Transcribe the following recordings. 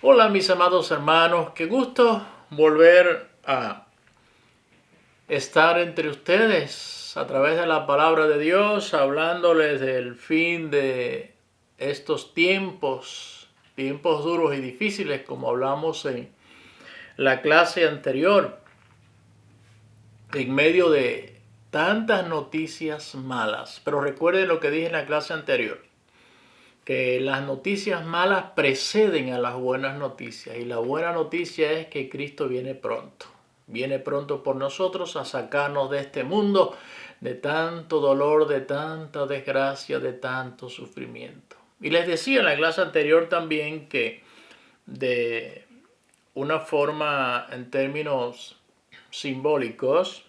Hola mis amados hermanos, qué gusto volver a estar entre ustedes a través de la palabra de Dios, hablándoles del fin de estos tiempos, tiempos duros y difíciles, como hablamos en la clase anterior, en medio de tantas noticias malas. Pero recuerden lo que dije en la clase anterior, que las noticias malas preceden a las buenas noticias, y la buena noticia es que Cristo viene pronto. Viene pronto por nosotros a sacarnos de este mundo, de tanto dolor, de tanta desgracia, de tanto sufrimiento. Y les decía en la clase anterior también que de una forma en términos simbólicos,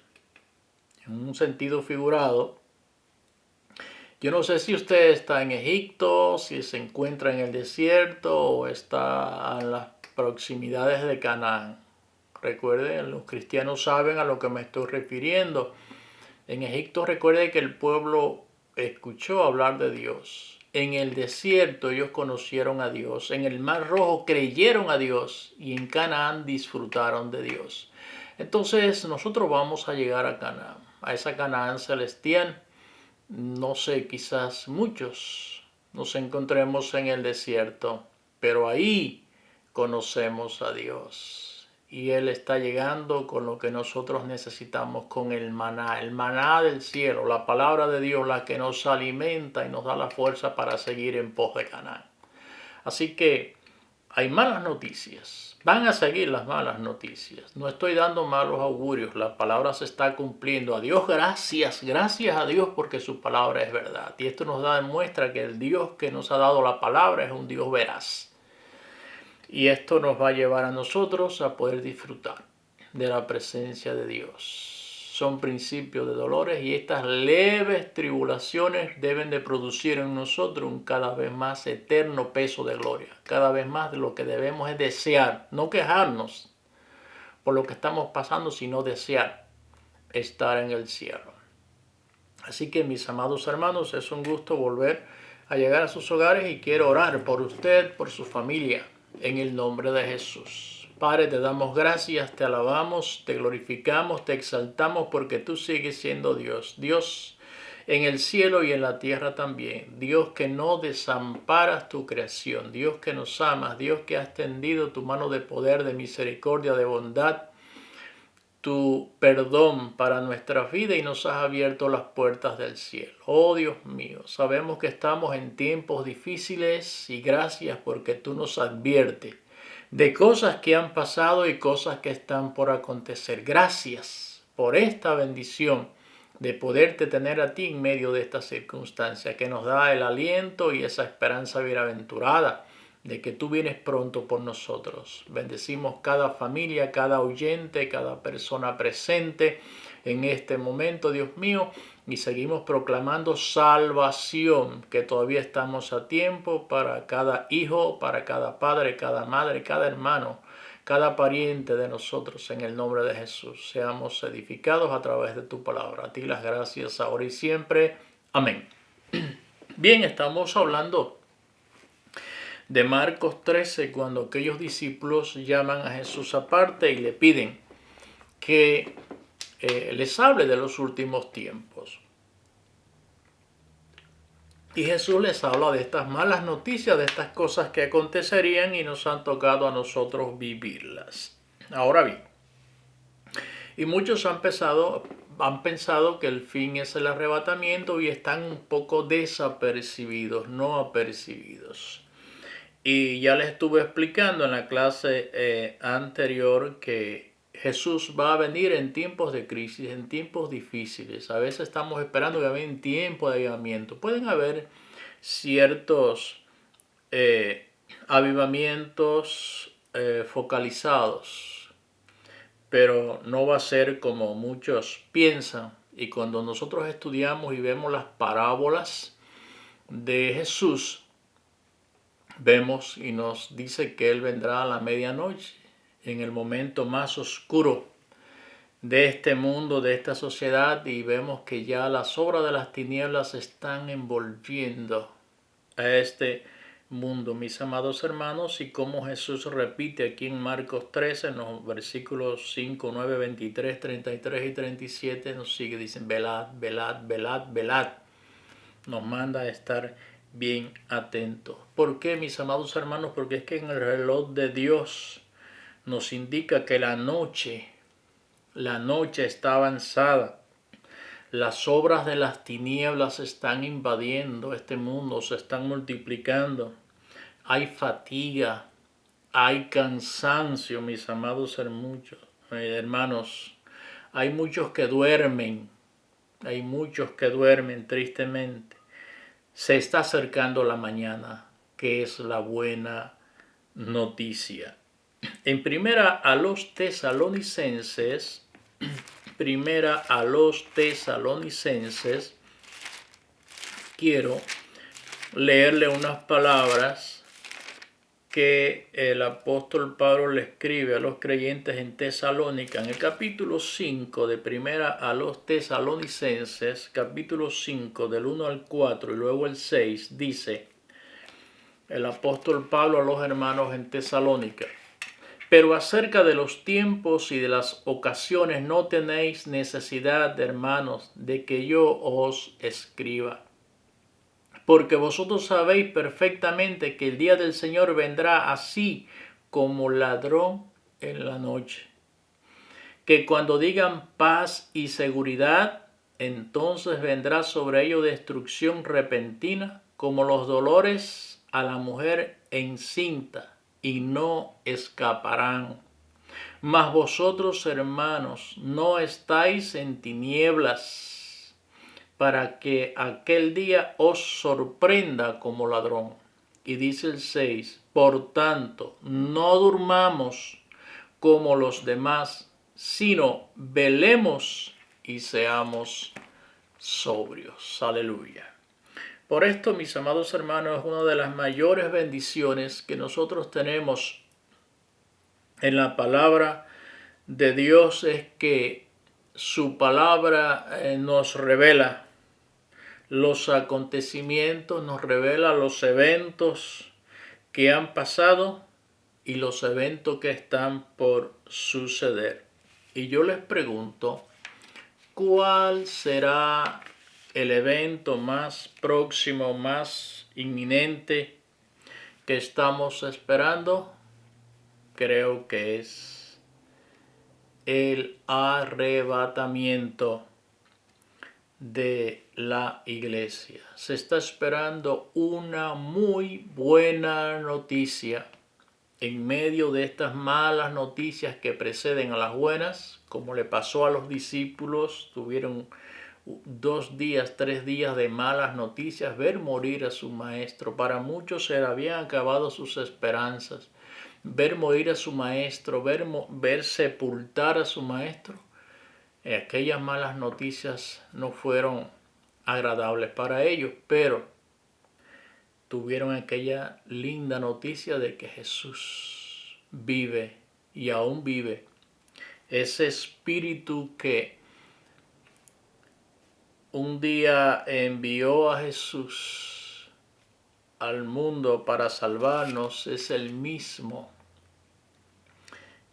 en un sentido figurado, yo no sé si usted está en Egipto, si se encuentra en el desierto o está en las proximidades de Canaán. Recuerden, los cristianos saben a lo que me estoy refiriendo. En Egipto recuerde que el pueblo escuchó hablar de Dios. En el desierto ellos conocieron a Dios. En el Mar Rojo creyeron a Dios y en Canaán disfrutaron de Dios. Entonces nosotros vamos a llegar a Canaán, a esa Canaán celestial. No sé, quizás muchos nos encontremos en el desierto, pero ahí conocemos a Dios. Y Él está llegando con lo que nosotros necesitamos, con el maná del cielo, la palabra de Dios, la que nos alimenta y nos da la fuerza para seguir en pos de Canaán. Así que hay malas noticias. Van a seguir las malas noticias. No estoy dando malos augurios. La palabra se está cumpliendo. A Dios gracias. Gracias a Dios porque su palabra es verdad. Y esto nos da muestra que el Dios que nos ha dado la palabra es un Dios veraz. Y esto nos va a llevar a nosotros a poder disfrutar de la presencia de Dios. Son principios de dolores y estas leves tribulaciones deben de producir en nosotros un cada vez más eterno peso de gloria. Cada vez más de lo que debemos es desear, no quejarnos por lo que estamos pasando, sino desear estar en el cielo. Así que mis amados hermanos, es un gusto volver a llegar a sus hogares y quiero orar por usted, por su familia, en el nombre de Jesús. Padre, te damos gracias, te alabamos, te glorificamos, te exaltamos porque tú sigues siendo Dios. Dios en el cielo y en la tierra también. Dios que no desamparas tu creación. Dios que nos amas. Dios que has tendido tu mano de poder, de misericordia, de bondad, tu perdón para nuestra vida y nos has abierto las puertas del cielo. Oh Dios mío, sabemos que estamos en tiempos difíciles y gracias porque tú nos adviertes de cosas que han pasado y cosas que están por acontecer. Gracias por esta bendición de poderte tener a ti en medio de esta circunstancia que nos da el aliento y esa esperanza bienaventurada de que tú vienes pronto por nosotros. Bendecimos cada familia, cada oyente, cada persona presente en este momento, Dios mío, y seguimos proclamando salvación, que todavía estamos a tiempo para cada hijo, para cada padre, cada madre, cada hermano, cada pariente de nosotros, en el nombre de Jesús. Seamos edificados a través de tu palabra. A ti las gracias ahora y siempre. Amén. Bien, estamos hablando de Marcos 13, cuando aquellos discípulos llaman a Jesús aparte y le piden que les hable de los últimos tiempos. Y Jesús les habla de estas malas noticias, de estas cosas que acontecerían y nos han tocado a nosotros vivirlas. Ahora bien, y muchos han pensado que el fin es el arrebatamiento y están un poco desapercibidos, no apercibidos. Y ya les estuve explicando en la clase anterior que Jesús va a venir en tiempos de crisis, en tiempos difíciles. A veces estamos esperando que venga un tiempo de avivamiento. Pueden haber ciertos avivamientos focalizados, pero no va a ser como muchos piensan. Y cuando nosotros estudiamos y vemos las parábolas de Jesús, vemos y nos dice que Él vendrá a la medianoche, en el momento más oscuro de este mundo, de esta sociedad, y vemos que ya las obras de las tinieblas están envolviendo a este mundo, mis amados hermanos, y como Jesús repite aquí en Marcos 13, en los versículos 5, 9, 23, 33 y 37, nos sigue, dicen, velad, velad, velad, velad. Nos manda a estar bien atentos. ¿Por qué, mis amados hermanos? Porque es que en el reloj de Dios nos indica que la noche está avanzada. Las obras de las tinieblas están invadiendo este mundo, se están multiplicando. Hay fatiga, hay cansancio, mis amados hermanos. Hay muchos que duermen, tristemente. Se está acercando la mañana, que es la buena noticia. En primera a los tesalonicenses, quiero leerle unas palabras que el apóstol Pablo le escribe a los creyentes en Tesalónica. En el capítulo 5 de primera a los tesalonicenses, capítulo 5 del 1 al 4 y luego el 6, dice el apóstol Pablo a los hermanos en Tesalónica: pero acerca de los tiempos y de las ocasiones no tenéis necesidad, hermanos, de que yo os escriba. Porque vosotros sabéis perfectamente que el día del Señor vendrá así como ladrón en la noche. Que cuando digan paz y seguridad, entonces vendrá sobre ellos destrucción repentina, como los dolores a la mujer encinta, y no escaparán. Mas vosotros, hermanos, no estáis en tinieblas, para que aquel día os sorprenda como ladrón. Y dice el 6, por tanto, no durmamos como los demás, sino velemos y seamos sobrios. Aleluya. Por esto, mis amados hermanos, una de las mayores bendiciones que nosotros tenemos en la palabra de Dios es que su palabra nos revela los acontecimientos, nos revela los eventos que han pasado y los eventos que están por suceder. Y yo les pregunto, ¿cuál será el evento más próximo, más inminente que estamos esperando? Creo que es el arrebatamiento de la iglesia. Se está esperando una muy buena noticia en medio de estas malas noticias que preceden a las buenas, como le pasó a los discípulos. Tuvieron 2 días, 3 días de malas noticias, ver morir a su maestro. Para muchos se habían acabado sus esperanzas. Ver morir a su maestro, ver sepultar a su maestro. Aquellas malas noticias no fueron agradables para ellos, pero tuvieron aquella linda noticia de que Jesús vive y aún vive. Ese espíritu que un día envió a Jesús al mundo para salvarnos es el mismo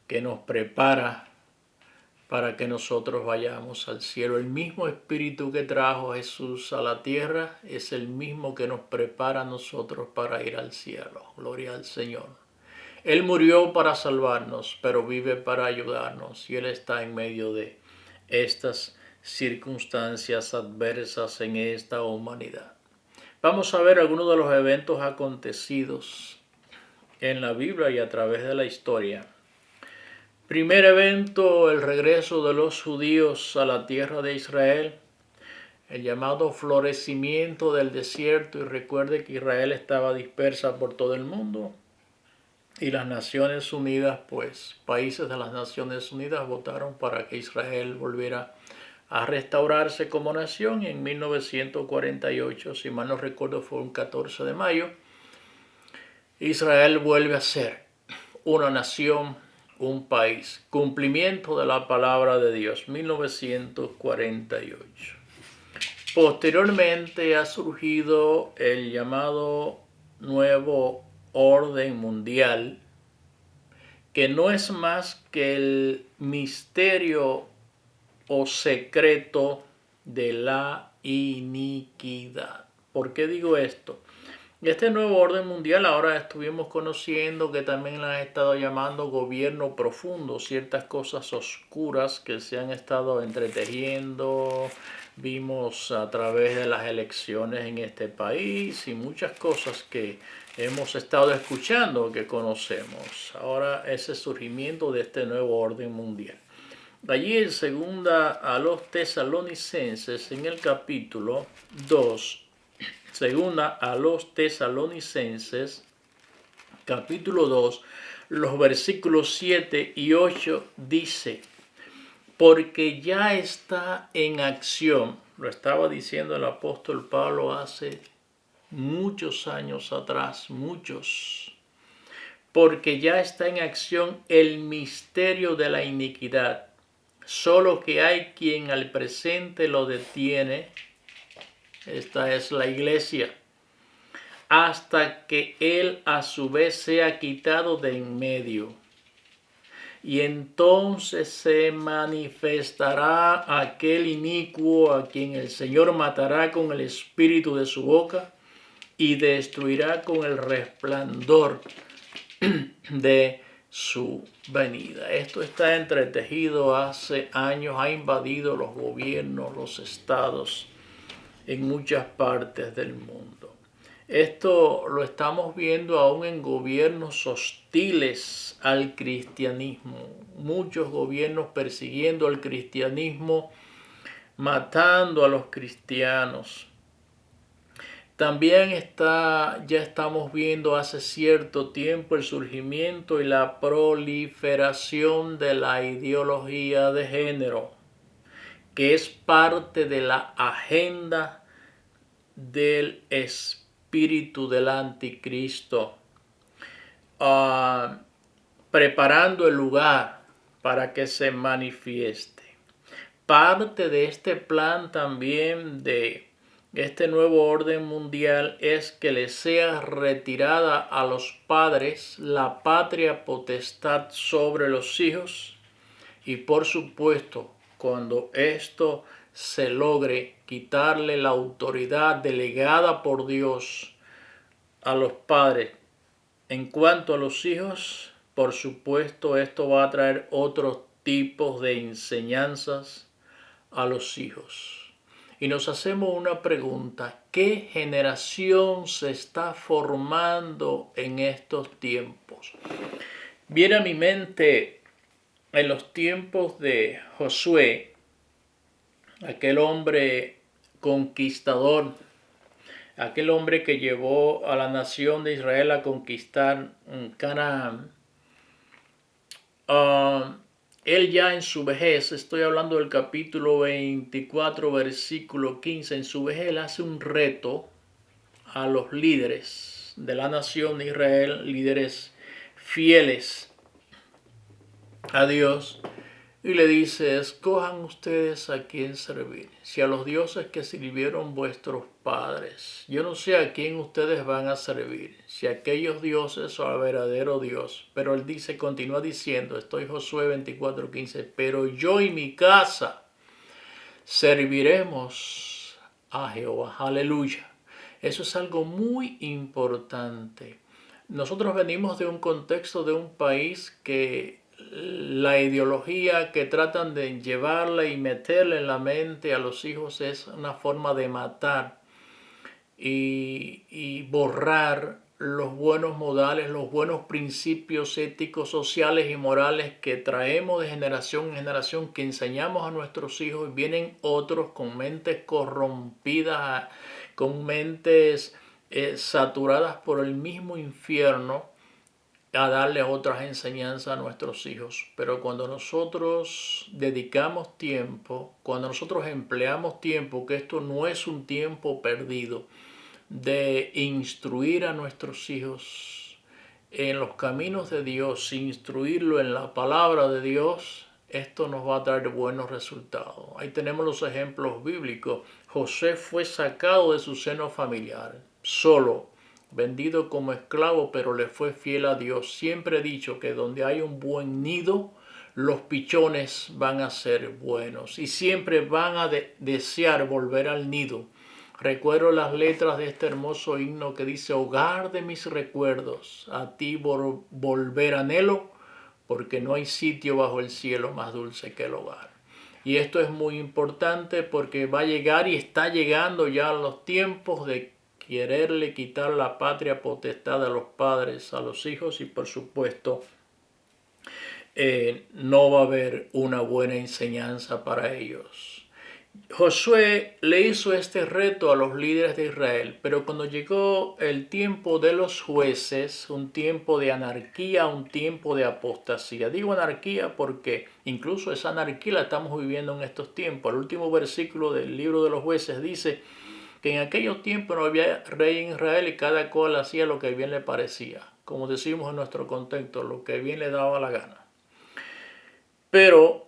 que nos prepara para que nosotros vayamos al cielo. El mismo espíritu que trajo Jesús a la tierra es el mismo que nos prepara a nosotros para ir al cielo. Gloria al Señor. Él murió para salvarnos, pero vive para ayudarnos, y Él está en medio de estas circunstancias adversas en esta humanidad. Vamos a ver algunos de los eventos acontecidos en la Biblia y a través de la historia. Primer evento, el regreso de los judíos a la tierra de Israel, el llamado florecimiento del desierto. Y recuerde que Israel estaba dispersa por todo el mundo y las Naciones Unidas, países de las Naciones Unidas votaron para que Israel volviera a restaurarse como nación. Y en 1948, si mal no recuerdo, fue un 14 de mayo, Israel vuelve a ser una nación, un país. Cumplimiento de la palabra de Dios, 1948. Posteriormente ha surgido el llamado nuevo orden mundial, que no es más que el misterio o secreto de la iniquidad. ¿Por qué digo esto? Este nuevo orden mundial ahora estuvimos conociendo que también la han estado llamando gobierno profundo, ciertas cosas oscuras que se han estado entretejiendo, vimos a través de las elecciones en este país y muchas cosas que hemos estado escuchando que conocemos. Ahora ese surgimiento de este nuevo orden mundial. Allí en segunda a los Tesalonicenses, en el capítulo 2, segunda a los Tesalonicenses, capítulo 2, los versículos 7 y 8 dice, porque ya está en acción, lo estaba diciendo el apóstol Pablo hace muchos años atrás, porque ya está en acción el misterio de la iniquidad, solo que hay quien al presente lo detiene. Esta es la iglesia, hasta que él a su vez sea quitado de en medio. Y entonces se manifestará aquel inicuo a quien el Señor matará con el espíritu de su boca y destruirá con el resplandor de su venida. Esto está entretejido hace años, ha invadido los gobiernos, los estados en muchas partes del mundo. Esto lo estamos viendo aún en gobiernos hostiles al cristianismo. Muchos gobiernos persiguiendo al cristianismo, matando a los cristianos. También ya estamos viendo hace cierto tiempo el surgimiento y la proliferación de la ideología de género, que es parte de la agenda del espíritu del anticristo, preparando el lugar para que se manifieste. Parte de este plan también de este nuevo orden mundial es que le sea retirada a los padres la patria potestad sobre los hijos y por supuesto cuando esto se logre quitarle la autoridad delegada por Dios a los padres en cuanto a los hijos, por supuesto esto va a traer otros tipos de enseñanzas a los hijos. Y nos hacemos una pregunta, ¿qué generación se está formando en estos tiempos? Viene a mi mente en los tiempos de Josué, aquel hombre conquistador, aquel hombre que llevó a la nación de Israel a conquistar Canaán. Él ya en su vejez, estoy hablando del capítulo 24, versículo 15, en su vejez él hace un reto a los líderes de la nación de Israel, líderes fieles a Dios, y le dice, escojan ustedes a quién servir, si a los dioses que sirvieron vuestros padres. Yo no sé a quién ustedes van a servir, si a aquellos dioses o al verdadero Dios. Pero él dice, continúa diciendo, estoy Josué 24:15, pero yo y mi casa serviremos a Jehová. Aleluya. Eso es algo muy importante. Nosotros venimos de un contexto de un país que la ideología que tratan de llevarle y meterle en la mente a los hijos es una forma de matar y borrar los buenos modales, los buenos principios éticos, sociales y morales que traemos de generación en generación, que enseñamos a nuestros hijos, y vienen otros con mentes corrompidas, con mentes saturadas por el mismo infierno, a darle otras enseñanzas a nuestros hijos. Pero cuando nosotros dedicamos tiempo, cuando nosotros empleamos tiempo, que esto no es un tiempo perdido, de instruir a nuestros hijos en los caminos de Dios, instruirlo en la palabra de Dios, esto nos va a dar buenos resultados. Ahí tenemos los ejemplos bíblicos. José fue sacado de su seno familiar, solo, vendido como esclavo, pero le fue fiel a Dios. Siempre he dicho que donde hay un buen nido, los pichones van a ser buenos y siempre van a desear volver al nido. Recuerdo las letras de este hermoso himno que dice: hogar de mis recuerdos, a ti volver anhelo, porque no hay sitio bajo el cielo más dulce que el hogar. Y esto es muy importante porque va a llegar y está llegando ya los tiempos de quererle quitar la patria potestad a los padres, a los hijos, y por supuesto no va a haber una buena enseñanza para ellos. Josué le hizo este reto a los líderes de Israel, pero cuando llegó el tiempo de los jueces, un tiempo de anarquía, un tiempo de apostasía. Digo anarquía porque incluso esa anarquía la estamos viviendo en estos tiempos. El último versículo del libro de los jueces dice que en aquellos tiempos no había rey en Israel y cada cual hacía lo que bien le parecía. Como decimos en nuestro contexto, lo que bien le daba la gana. Pero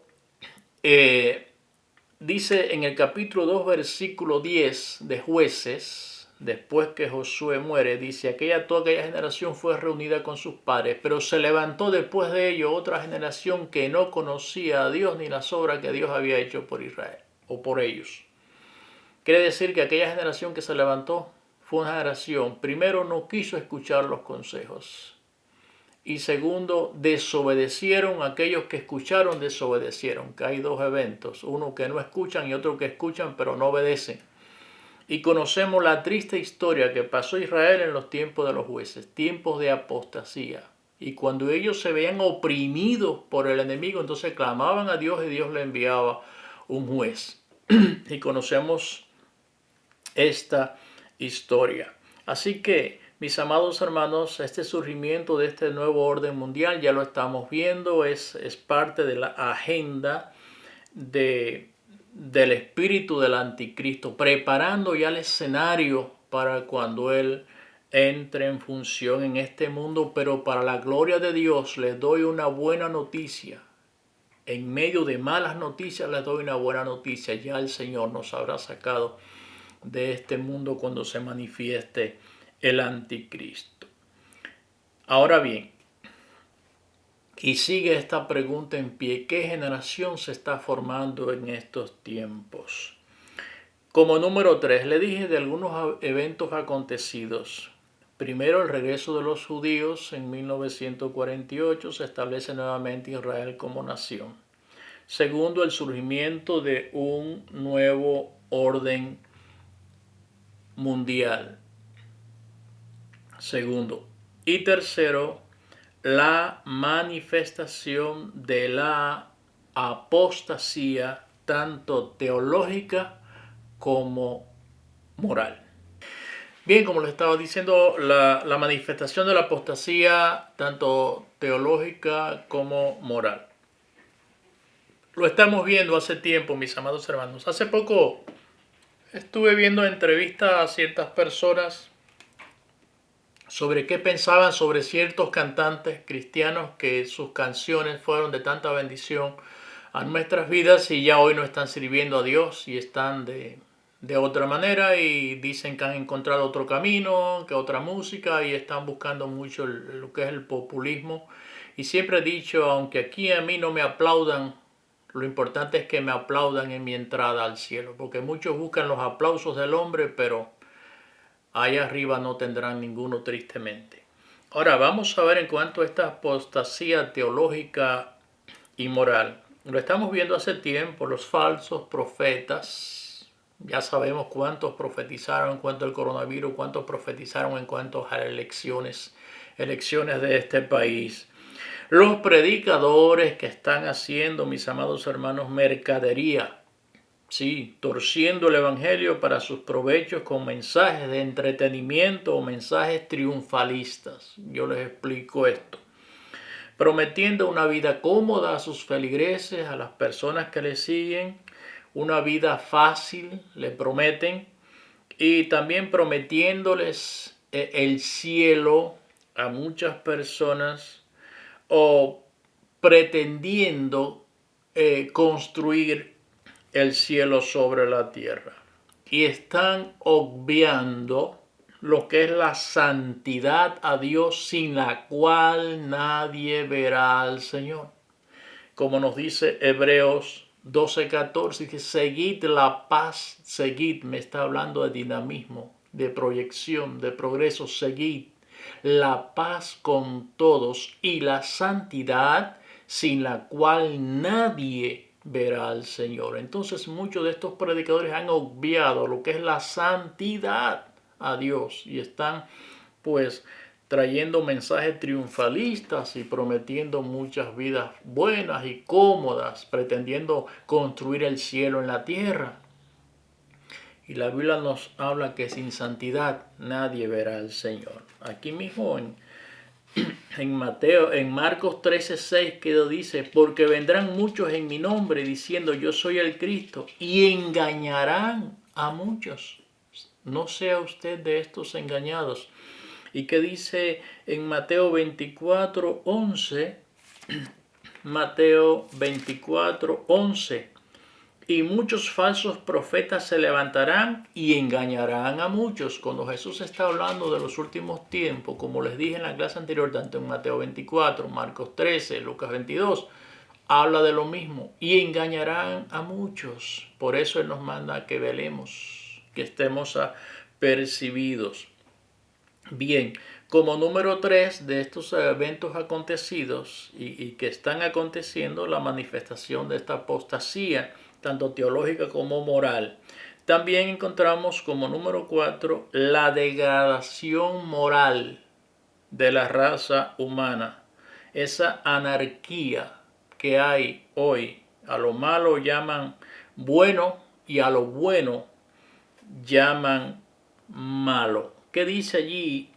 dice en el capítulo 2, versículo 10 de Jueces, después que Josué muere, dice: toda aquella generación fue reunida con sus padres, pero se levantó después de ello otra generación que no conocía a Dios ni las obras que Dios había hecho por Israel o por ellos. Quiere decir que aquella generación que se levantó fue una generación, primero, no quiso escuchar los consejos. Y segundo, desobedecieron. Aquellos que escucharon, desobedecieron. Que hay dos eventos, uno que no escuchan y otro que escuchan pero no obedecen. Y conocemos la triste historia que pasó Israel en los tiempos de los jueces, tiempos de apostasía. Y cuando ellos se veían oprimidos por el enemigo, entonces clamaban a Dios y Dios le enviaba un juez. Y conocemos esta historia. Así que, mis amados hermanos, este surgimiento de este nuevo orden mundial ya lo estamos viendo, es parte de la agenda del espíritu del anticristo, preparando ya el escenario para cuando él entre en función en este mundo. Pero para la gloria de Dios les doy una buena noticia. En medio de malas noticias les doy una buena noticia. Ya el Señor nos habrá sacado de este mundo cuando se manifieste el anticristo. Ahora bien, y sigue esta pregunta en pie: ¿qué generación se está formando en estos tiempos? Como número 3, le dije de algunos eventos acontecidos. Primero, el regreso de los judíos en 1948, se establece nuevamente Israel como nación. Segundo, el surgimiento de un nuevo orden mundial. Segundo. Y tercero, la manifestación de la apostasía, tanto teológica como moral. Bien, como les estaba diciendo, la manifestación de la apostasía, tanto teológica como moral. Lo estamos viendo hace tiempo, mis amados hermanos. Hace poco estuve viendo entrevistas a ciertas personas sobre qué pensaban sobre ciertos cantantes cristianos que sus canciones fueron de tanta bendición a nuestras vidas y ya hoy no están sirviendo a Dios y están de otra manera, y dicen que han encontrado otro camino, que otra música, y están buscando mucho lo que es el populismo. Y siempre he dicho, aunque aquí a mí no me aplaudan, lo importante es que me aplaudan en mi entrada al cielo, porque muchos buscan los aplausos del hombre, pero allá arriba no tendrán ninguno, tristemente. Ahora vamos a ver en cuanto a esta apostasía teológica y moral. Lo estamos viendo hace tiempo, los falsos profetas. Ya sabemos cuántos profetizaron en cuanto al coronavirus, cuántos profetizaron en cuanto a elecciones de este país. Los predicadores que están haciendo, mis amados hermanos, mercadería. Sí, torciendo el evangelio para sus provechos con mensajes de entretenimiento o mensajes triunfalistas. Yo les explico esto. Prometiendo una vida cómoda a sus feligreses, a las personas que le siguen, una vida fácil, le prometen, y también prometiéndoles el cielo a muchas personas, o pretendiendo construir el cielo sobre la tierra. Y están obviando lo que es la santidad a Dios, sin la cual nadie verá al Señor. Como nos dice Hebreos 12:14, dice, seguid la paz, seguid, me está hablando de dinamismo, de proyección, de progreso, seguid la paz con todos y la santidad, sin la cual nadie verá al Señor. Entonces muchos de estos predicadores han obviado lo que es la santidad a Dios y están pues trayendo mensajes triunfalistas y prometiendo muchas vidas buenas y cómodas, pretendiendo construir el cielo en la tierra. Y la Biblia nos habla que sin santidad nadie verá al Señor. Aquí mismo en Marcos 13:6 que dice, porque vendrán muchos en mi nombre diciendo yo soy el Cristo y engañarán a muchos. No sea usted de estos engañados. ¿Y qué dice en Mateo 24:11? Mateo 24:11. Y muchos falsos profetas se levantarán y engañarán a muchos. Cuando Jesús está hablando de los últimos tiempos, como les dije en la clase anterior, tanto en Mateo 24, Marcos 13, Lucas 22, habla de lo mismo. Y engañarán a muchos. Por eso Él nos manda que velemos, que estemos apercibidos. Bien, como número 3 de estos eventos acontecidos y que están aconteciendo, la manifestación de esta apostasía, tanto teológica como moral. También encontramos como número 4 la degradación moral de la raza humana. Esa anarquía que hay hoy. A lo malo llaman bueno y a lo bueno llaman malo. ¿Qué dice allí?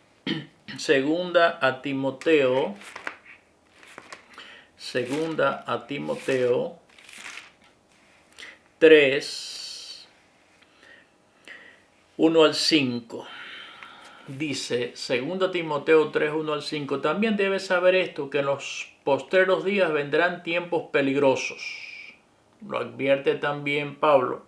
Segunda a Timoteo 3, 1 al 5. Dice, 2 Timoteo 3, 1 al 5, también debes saber esto, que en los postreros días vendrán tiempos peligrosos. Lo advierte también Pablo.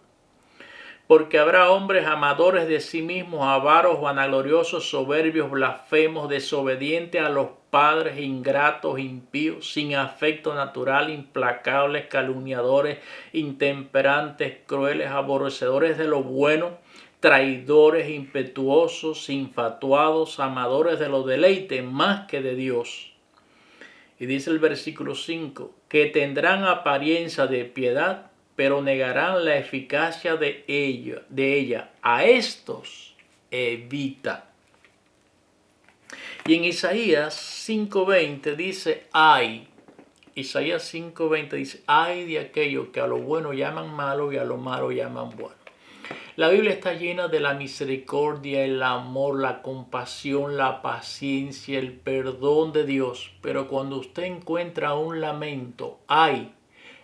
Porque habrá hombres amadores de sí mismos, avaros, vanagloriosos, soberbios, blasfemos, desobedientes a los padres, ingratos, impíos, sin afecto natural, implacables, calumniadores, intemperantes, crueles, aborrecedores de lo bueno, traidores, impetuosos, infatuados, amadores de los deleites más que de Dios. Y dice el versículo 5, que tendrán apariencia de piedad, pero negarán la eficacia de ella. A estos evita. Y en Isaías 5:20 dice, ay. Isaías 5:20 dice, ay de aquellos que a lo bueno llaman malo y a lo malo llaman bueno. La Biblia está llena de la misericordia, el amor, la compasión, la paciencia, el perdón de Dios. Pero cuando usted encuentra un lamento, ay,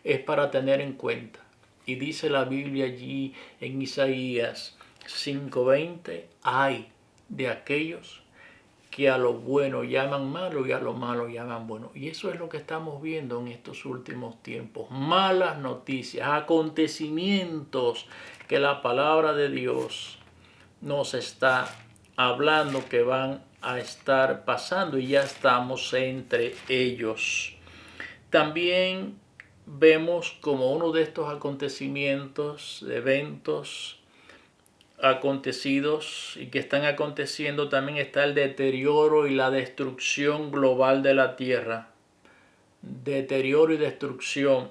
es para tener en cuenta. Y dice la Biblia allí en Isaías 5:20, ay de aquellos que a lo bueno llaman malo y a lo malo llaman bueno. Y eso es lo que estamos viendo en estos últimos tiempos. Malas noticias, acontecimientos que la palabra de Dios nos está hablando que van a estar pasando y ya estamos entre ellos. También vemos como uno de estos acontecimientos, eventos acontecidos y que están aconteciendo, también está el deterioro y la destrucción global de la tierra. Deterioro y destrucción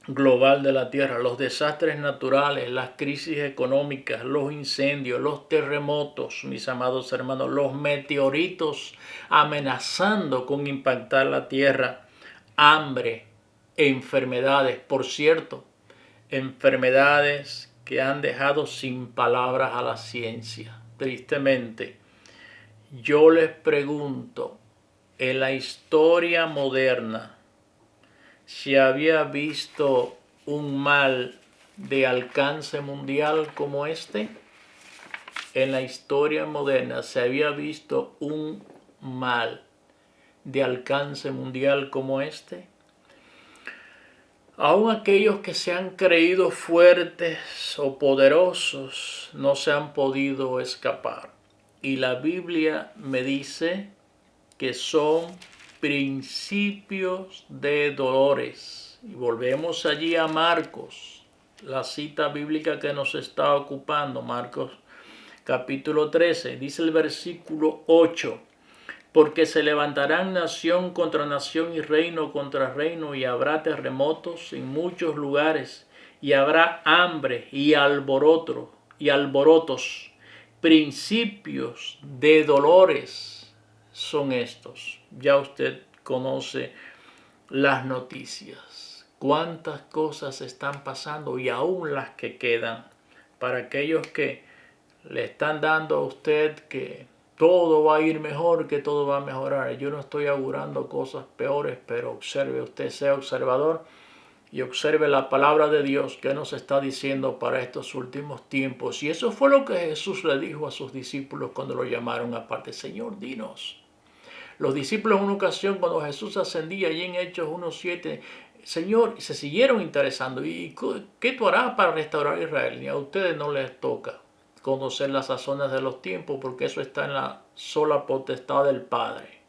global de la tierra, los desastres naturales, las crisis económicas, los incendios, los terremotos, mis amados hermanos, los meteoritos amenazando con impactar la tierra, hambre, enfermedades, por cierto, enfermedades que han dejado sin palabras a la ciencia. Tristemente, yo les pregunto, en la historia moderna, ¿se había visto un mal de alcance mundial como este? En la historia moderna, ¿se había visto un mal de alcance mundial como este? Aun aquellos que se han creído fuertes o poderosos no se han podido escapar. Y la Biblia me dice que son principios de dolores. Y volvemos allí a Marcos, la cita bíblica que nos está ocupando, Marcos capítulo 13, dice el versículo 8. Porque se levantarán nación contra nación y reino contra reino, y habrá terremotos en muchos lugares, y habrá hambre y alborotos. Principios de dolores son estos. Ya usted conoce las noticias. Cuántas cosas están pasando y aún las que quedan. Para aquellos que le están dando a usted que todo va a ir mejor, que todo va a mejorar. Yo no estoy augurando cosas peores, pero observe usted, sea observador y observe la palabra de Dios que nos está diciendo para estos últimos tiempos. Y eso fue lo que Jesús le dijo a sus discípulos cuando lo llamaron aparte. Señor, dinos. Los discípulos en una ocasión cuando Jesús ascendía allí en Hechos 1:7, Señor, se siguieron interesando. ¿Y qué tú harás para restaurar a Israel? Ni a ustedes no les toca conocer las sazones de los tiempos, porque eso está en la sola potestad del Padre.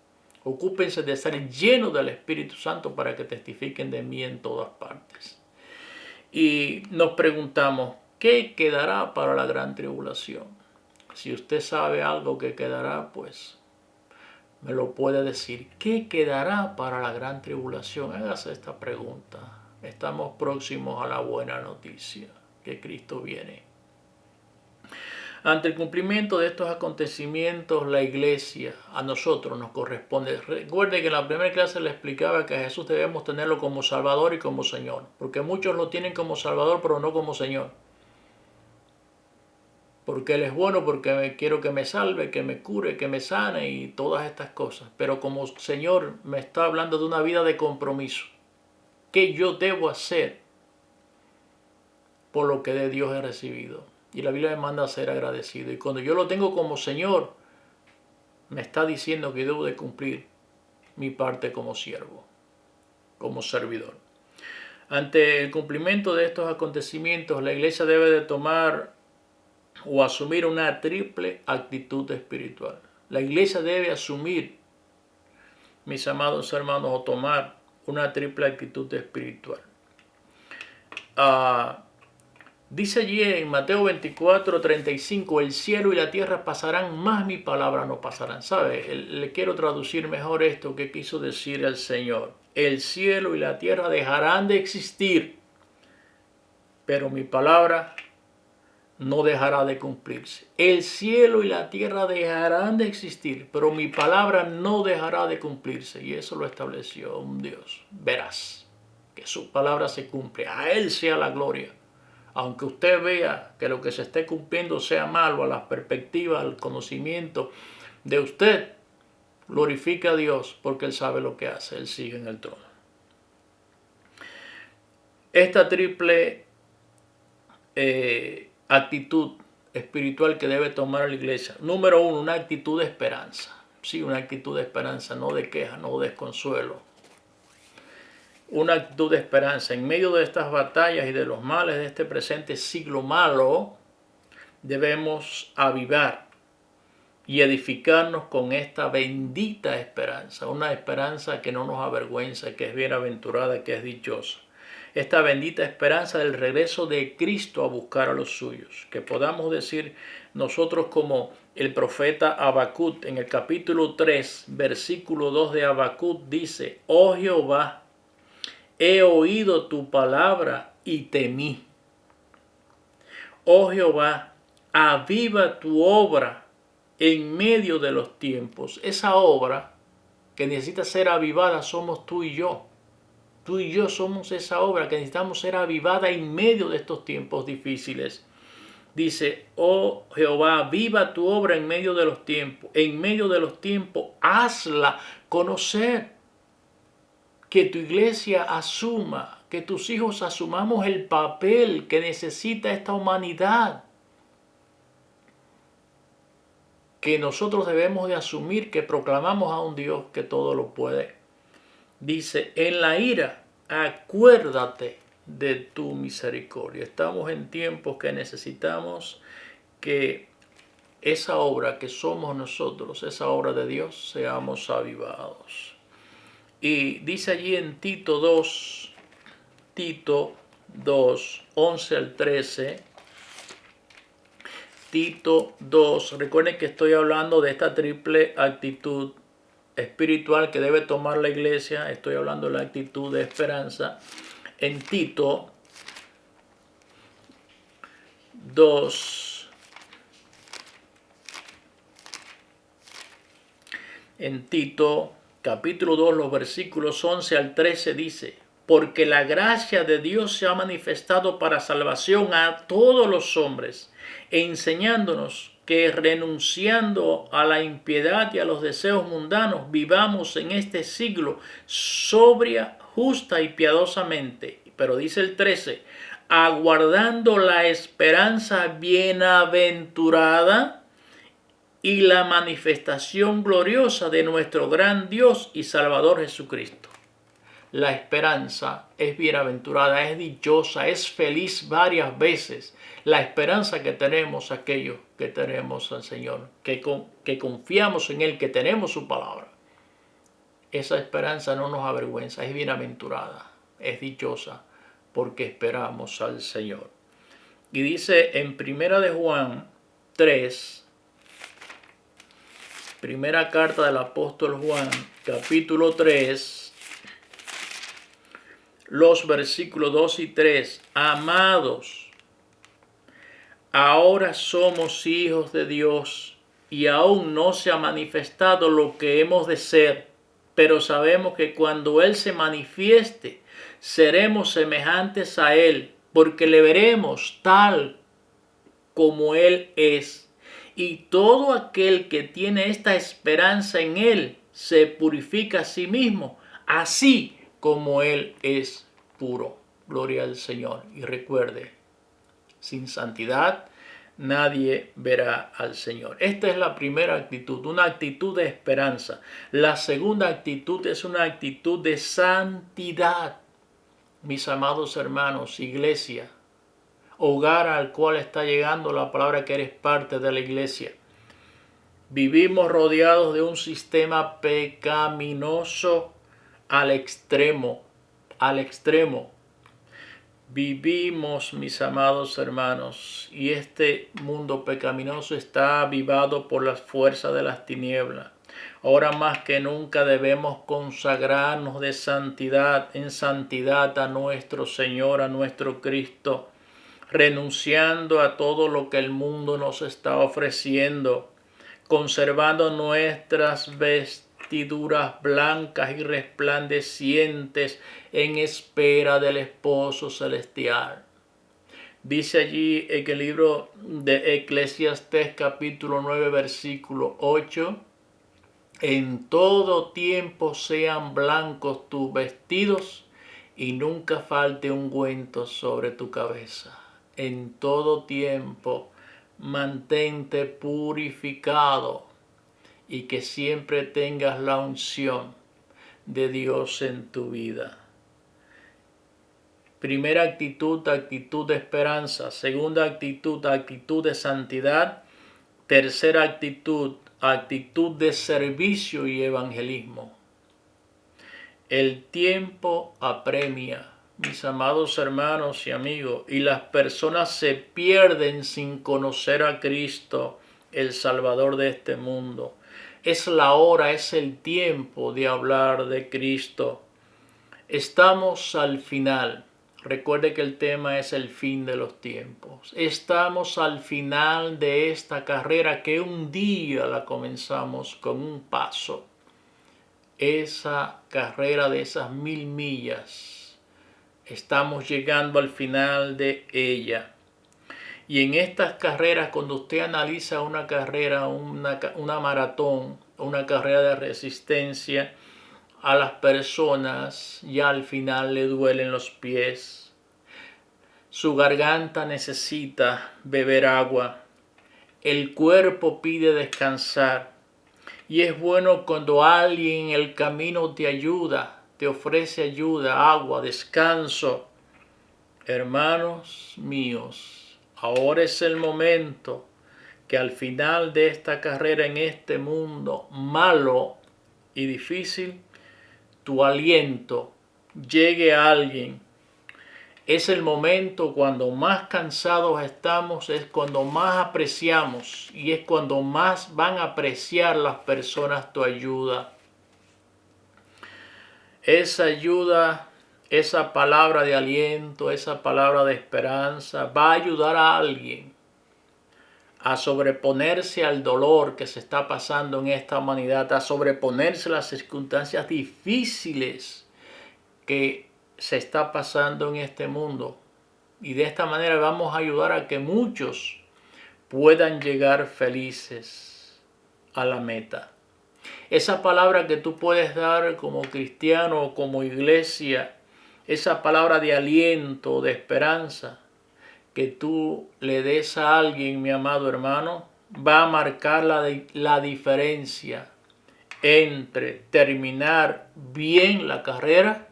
Ocúpense de ser llenos del Espíritu Santo para que testifiquen de mí en todas partes. Y nos preguntamos, ¿qué quedará para la gran tribulación? Si usted sabe algo que quedará, pues me lo puede decir. ¿Qué quedará para la gran tribulación? Hágase esta pregunta. Estamos próximos a la buena noticia, que Cristo viene. Ante el cumplimiento de estos acontecimientos, la iglesia, a nosotros nos corresponde. Recuerde que en la primera clase le explicaba que a Jesús debemos tenerlo como Salvador y como Señor, porque muchos lo tienen como Salvador, pero no como Señor. Porque Él es bueno, porque quiero que me salve, que me cure, que me sane y todas estas cosas. Pero como Señor me está hablando de una vida de compromiso. ¿Qué yo debo hacer por lo que de Dios he recibido? Y la Biblia me manda a ser agradecido. Y cuando yo lo tengo como Señor, me está diciendo que debo de cumplir mi parte como siervo, como servidor. Ante el cumplimiento de estos acontecimientos, la iglesia debe de tomar o asumir una triple actitud espiritual. La iglesia debe asumir, mis amados hermanos, o tomar una triple actitud espiritual. Dice allí en Mateo 24:35, el cielo y la tierra pasarán, mas mi palabra no pasarán. ¿Sabe? Le quiero traducir mejor esto que quiso decir el Señor. El cielo y la tierra dejarán de existir, pero mi palabra no dejará de cumplirse. El cielo y la tierra dejarán de existir, pero mi palabra no dejará de cumplirse. Y eso lo estableció un Dios veraz, que su palabra se cumple. A Él sea la gloria. Aunque usted vea que lo que se esté cumpliendo sea malo a la perspectiva, al conocimiento de usted, glorifica a Dios porque Él sabe lo que hace. Él sigue en el trono. Esta triple actitud espiritual que debe tomar la iglesia. Número uno, una actitud de esperanza. Sí, una actitud de esperanza, no de queja, no de desconsuelo. Una actitud de esperanza. En medio de estas batallas y de los males de este presente siglo malo, debemos avivar y edificarnos con esta bendita esperanza. Una esperanza que no nos avergüenza, que es bienaventurada, que es dichosa. Esta bendita esperanza del regreso de Cristo a buscar a los suyos. Que podamos decir nosotros como el profeta Habacuc en el capítulo 3, versículo 2 de Habacuc dice, oh Jehová, he oído tu palabra y temí. Oh Jehová, aviva tu obra en medio de los tiempos. Esa obra que necesita ser avivada somos tú y yo. Tú y yo somos esa obra que necesitamos ser avivada en medio de estos tiempos difíciles. Dice, oh Jehová, aviva tu obra en medio de los tiempos. En medio de los tiempos, hazla conocer. Que tu iglesia asuma, que tus hijos asumamos el papel que necesita esta humanidad. Que nosotros debemos de asumir que proclamamos a un Dios que todo lo puede. Dice, en la ira acuérdate de tu misericordia. Estamos en tiempos que necesitamos que esa obra que somos nosotros, esa obra de Dios, seamos avivados. Y dice allí en Tito 2, 11 al 13, Tito 2, recuerden que estoy hablando de esta triple actitud espiritual que debe tomar la iglesia. Estoy hablando de la actitud de esperanza. En Tito 2, capítulo 2, los versículos 11 al 13 dice: porque la gracia de Dios se ha manifestado para salvación a todos los hombres, enseñándonos que renunciando a la impiedad y a los deseos mundanos, vivamos en este siglo sobria, justa y piadosamente. Pero dice el 13, aguardando la esperanza bienaventurada y la manifestación gloriosa de nuestro gran Dios y Salvador Jesucristo. La esperanza es bienaventurada, es dichosa, es feliz varias veces. La esperanza que tenemos, aquellos que tenemos al Señor, que confiamos en Él, que tenemos su palabra. Esa esperanza no nos avergüenza, es bienaventurada, es dichosa, porque esperamos al Señor. Y dice en 1 de Juan 3, primera carta del apóstol Juan, capítulo 3, los versículos 2 y 3. Amados, ahora somos hijos de Dios y aún no se ha manifestado lo que hemos de ser, pero sabemos que cuando Él se manifieste, seremos semejantes a Él, porque le veremos tal como Él es. Y todo aquel que tiene esta esperanza en Él se purifica a sí mismo, así como Él es puro. Gloria al Señor. Y recuerde, sin santidad nadie verá al Señor. Esta es la primera actitud, una actitud de esperanza. La segunda actitud es una actitud de santidad. Mis amados hermanos, iglesia, hogar al cual está llegando la palabra, que eres parte de la iglesia. Vivimos rodeados de un sistema pecaminoso al extremo. Vivimos, mis amados hermanos, y este mundo pecaminoso está avivado por las fuerzas de las tinieblas. Ahora más que nunca debemos consagrarnos en santidad a nuestro Señor, a nuestro Cristo, renunciando a todo lo que el mundo nos está ofreciendo, conservando nuestras vestiduras blancas y resplandecientes en espera del esposo celestial. Dice allí en el libro de Eclesiastés capítulo 9 versículo 8, en todo tiempo sean blancos tus vestidos y nunca falte ungüento sobre tu cabeza. En todo tiempo mantente purificado y que siempre tengas la unción de Dios en tu vida. Primera actitud, actitud de esperanza. Segunda actitud, actitud de santidad. Tercera actitud, actitud de servicio y evangelismo. El tiempo apremia, mis amados hermanos y amigos, y las personas se pierden sin conocer a Cristo, el Salvador de este mundo. Es la hora, es el tiempo de hablar de Cristo. Estamos al final. Recuerde que el tema es el fin de los tiempos. Estamos al final de esta carrera que un día la comenzamos con un paso. Esa carrera de esas 1000 millas. Estamos llegando al final de ella. Y en estas carreras, cuando usted analiza una carrera, una maratón, una carrera de resistencia, a las personas ya al final le duelen los pies. Su garganta necesita beber agua. El cuerpo pide descansar. Y es bueno cuando alguien en el camino te ayuda, te ofrece ayuda, agua, descanso. Hermanos míos, ahora es el momento que al final de esta carrera en este mundo malo y difícil, tu aliento llegue a alguien. Es el momento cuando más cansados estamos, es cuando más apreciamos y es cuando más van a apreciar las personas tu ayuda. Esa ayuda, esa palabra de aliento, esa palabra de esperanza va a ayudar a alguien a sobreponerse al dolor que se está pasando en esta humanidad, a sobreponerse a las circunstancias difíciles que se está pasando en este mundo. Y de esta manera vamos a ayudar a que muchos puedan llegar felices a la meta. Esa palabra que tú puedes dar como cristiano o como iglesia, esa palabra de aliento, de esperanza, que tú le des a alguien, mi amado hermano, va a marcar la diferencia entre terminar bien la carrera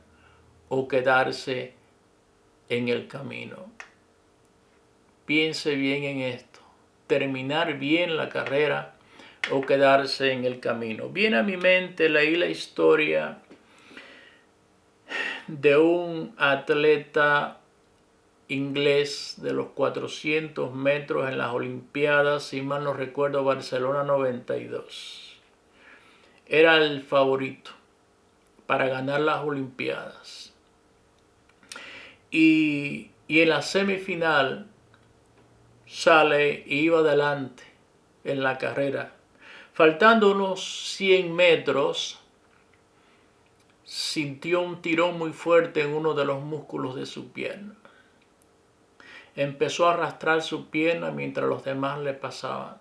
o quedarse en el camino. Piense bien en esto. Terminar bien la carrera o quedarse en el camino. Viene a mi mente, leí la historia de un atleta inglés de los 400 metros en las Olimpiadas, si mal no recuerdo, Barcelona 92. Era el favorito para ganar las Olimpiadas. Y en la semifinal sale y iba adelante en la carrera. Faltando unos 100 metros, sintió un tirón muy fuerte en uno de los músculos de su pierna. Empezó a arrastrar su pierna mientras los demás le pasaban.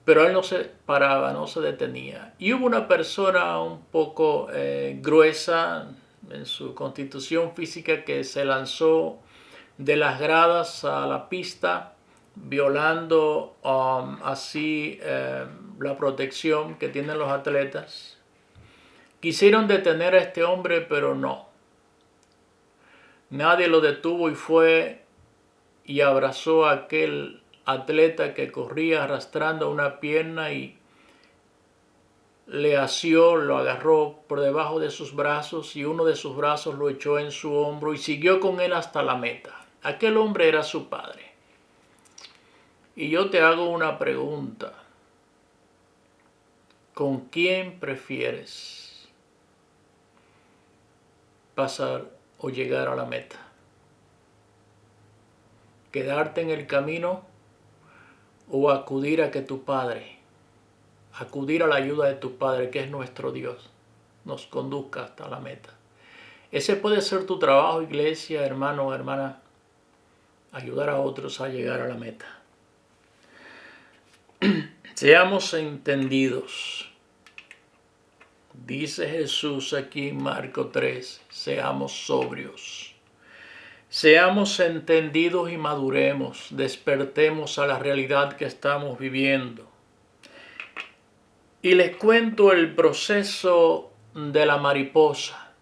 Pero él no se paraba, no se detenía. Y hubo una persona un poco gruesa en su constitución física que se lanzó de las gradas a la pista, violando así la protección que tienen los atletas. Quisieron detener a este hombre, pero no. Nadie lo detuvo y fue y abrazó a aquel atleta que corría arrastrando una pierna y le asió, lo agarró por debajo de sus brazos y uno de sus brazos lo echó en su hombro y siguió con él hasta la meta. Aquel hombre era su padre. Y yo te hago una pregunta. ¿Con quién prefieres pasar o llegar a la meta? ¿Quedarte en el camino o acudir a la ayuda de tu Padre, que es nuestro Dios, nos conduzca hasta la meta? Ese puede ser tu trabajo, iglesia, hermano o hermana, ayudar a otros a llegar a la meta. Seamos entendidos. Dice Jesús aquí en Marco 3, seamos sobrios. Seamos entendidos y maduremos, despertemos a la realidad que estamos viviendo. Y les cuento el proceso de la mariposa.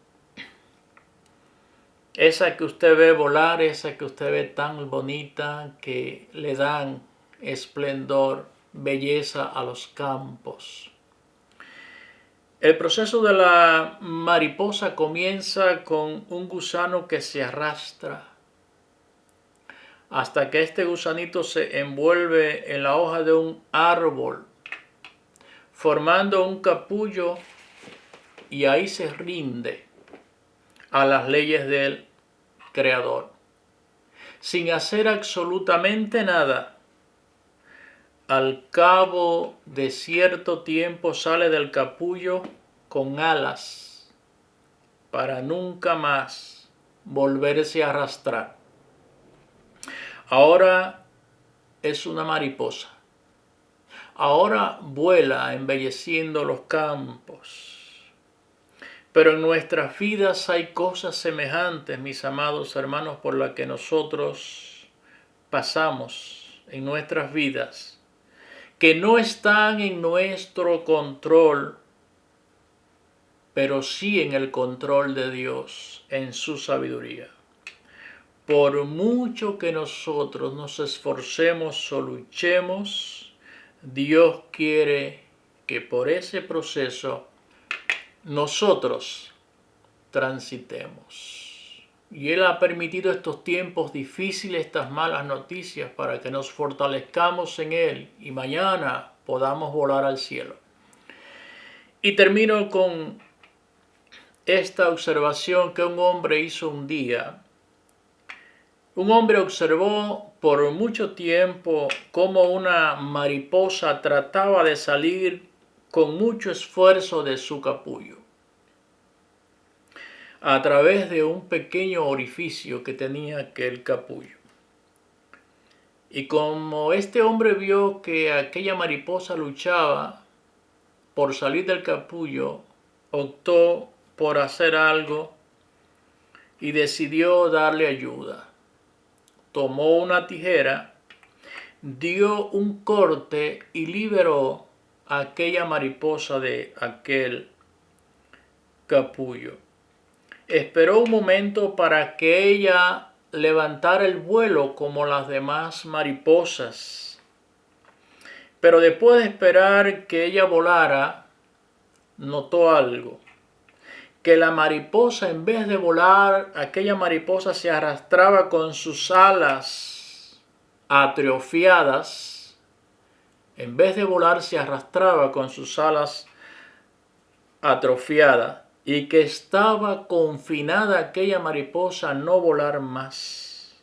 Esa que usted ve volar, esa que usted ve tan bonita, que le dan esplendor, belleza a los campos. El proceso de la mariposa comienza con un gusano que se arrastra hasta que este gusanito se envuelve en la hoja de un árbol, formando un capullo, y ahí se rinde a las leyes del Creador, sin hacer absolutamente nada. Al cabo de cierto tiempo sale del capullo con alas para nunca más volverse a arrastrar. Ahora es una mariposa. Ahora vuela embelleciendo los campos. Pero en nuestras vidas hay cosas semejantes, mis amados hermanos, por las que nosotros pasamos en nuestras vidas, que no están en nuestro control, pero sí en el control de Dios, en su sabiduría. Por mucho que nosotros nos esforcemos o luchemos, Dios quiere que por ese proceso nosotros transitemos. Y Él ha permitido estos tiempos difíciles, estas malas noticias, para que nos fortalezcamos en Él y mañana podamos volar al cielo. Y termino con esta observación que un hombre hizo un día. Un hombre observó por mucho tiempo cómo una mariposa trataba de salir con mucho esfuerzo de su capullo a través de un pequeño orificio que tenía aquel capullo. Y como este hombre vio que aquella mariposa luchaba por salir del capullo, optó por hacer algo y decidió darle ayuda. Tomó una tijera, dio un corte y liberó a aquella mariposa de aquel capullo. Esperó un momento para que ella levantara el vuelo como las demás mariposas. Pero después de esperar que ella volara, notó algo. Que la mariposa, en vez de volar, aquella mariposa se arrastraba con sus alas atrofiadas. En vez de volar, se arrastraba con sus alas atrofiadas y que estaba confinada aquella mariposa a no volar más.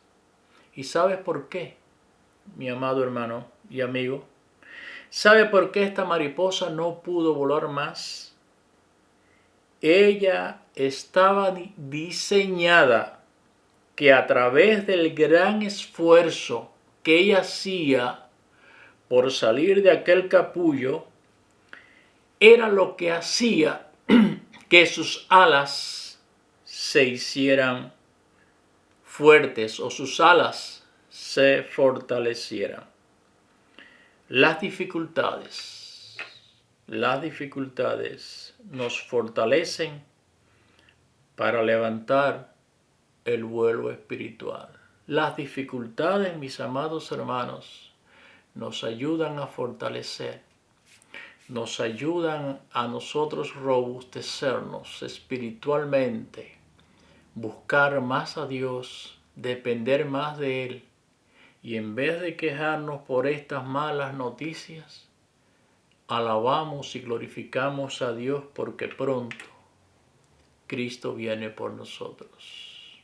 ¿Y sabes por qué, mi amado hermano y amigo? ¿Sabe por qué esta mariposa no pudo volar más? Ella estaba diseñada que a través del gran esfuerzo que ella hacía por salir de aquel capullo, era lo que hacía que sus alas se hicieran fuertes o sus alas se fortalecieran. Las dificultades nos fortalecen para levantar el vuelo espiritual. Las dificultades, mis amados hermanos, nos ayudan a fortalecer, nos ayudan a nosotros robustecernos espiritualmente, buscar más a Dios, depender más de Él. Y en vez de quejarnos por estas malas noticias, alabamos y glorificamos a Dios porque pronto Cristo viene por nosotros.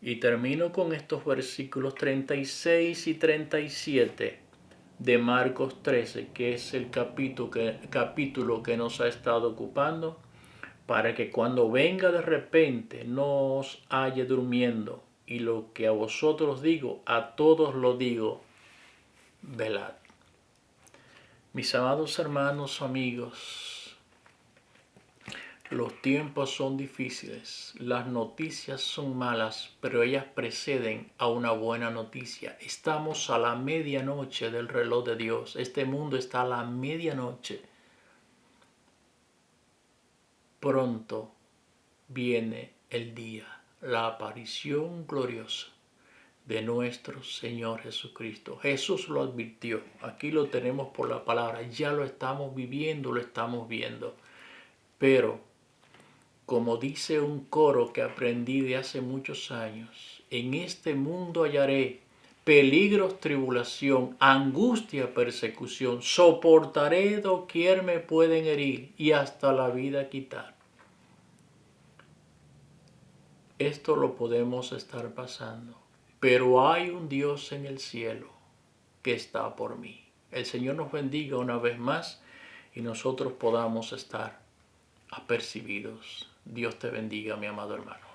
Y termino con estos versículos 36 y 37 de Marcos 13, que es el capítulo que nos ha estado ocupando, para que cuando venga de repente no os halle durmiendo. Y lo que a vosotros digo, a todos lo digo, velad. Mis amados hermanos, amigos, los tiempos son difíciles, las noticias son malas, pero ellas preceden a una buena noticia. Estamos a la medianoche del reloj de Dios. Este mundo está a la medianoche. Pronto viene el día, la aparición gloriosa de nuestro Señor Jesucristo. Jesús lo advirtió. Aquí lo tenemos por la palabra. Ya lo estamos viviendo, lo estamos viendo. Pero, como dice un coro que aprendí de hace muchos años, en este mundo hallaré peligros, tribulación, angustia, persecución. Soportaré doquier me pueden herir y hasta la vida quitar. Esto lo podemos estar pasando. Pero hay un Dios en el cielo que está por mí. El Señor nos bendiga una vez más y nosotros podamos estar apercibidos. Dios te bendiga, mi amado hermano.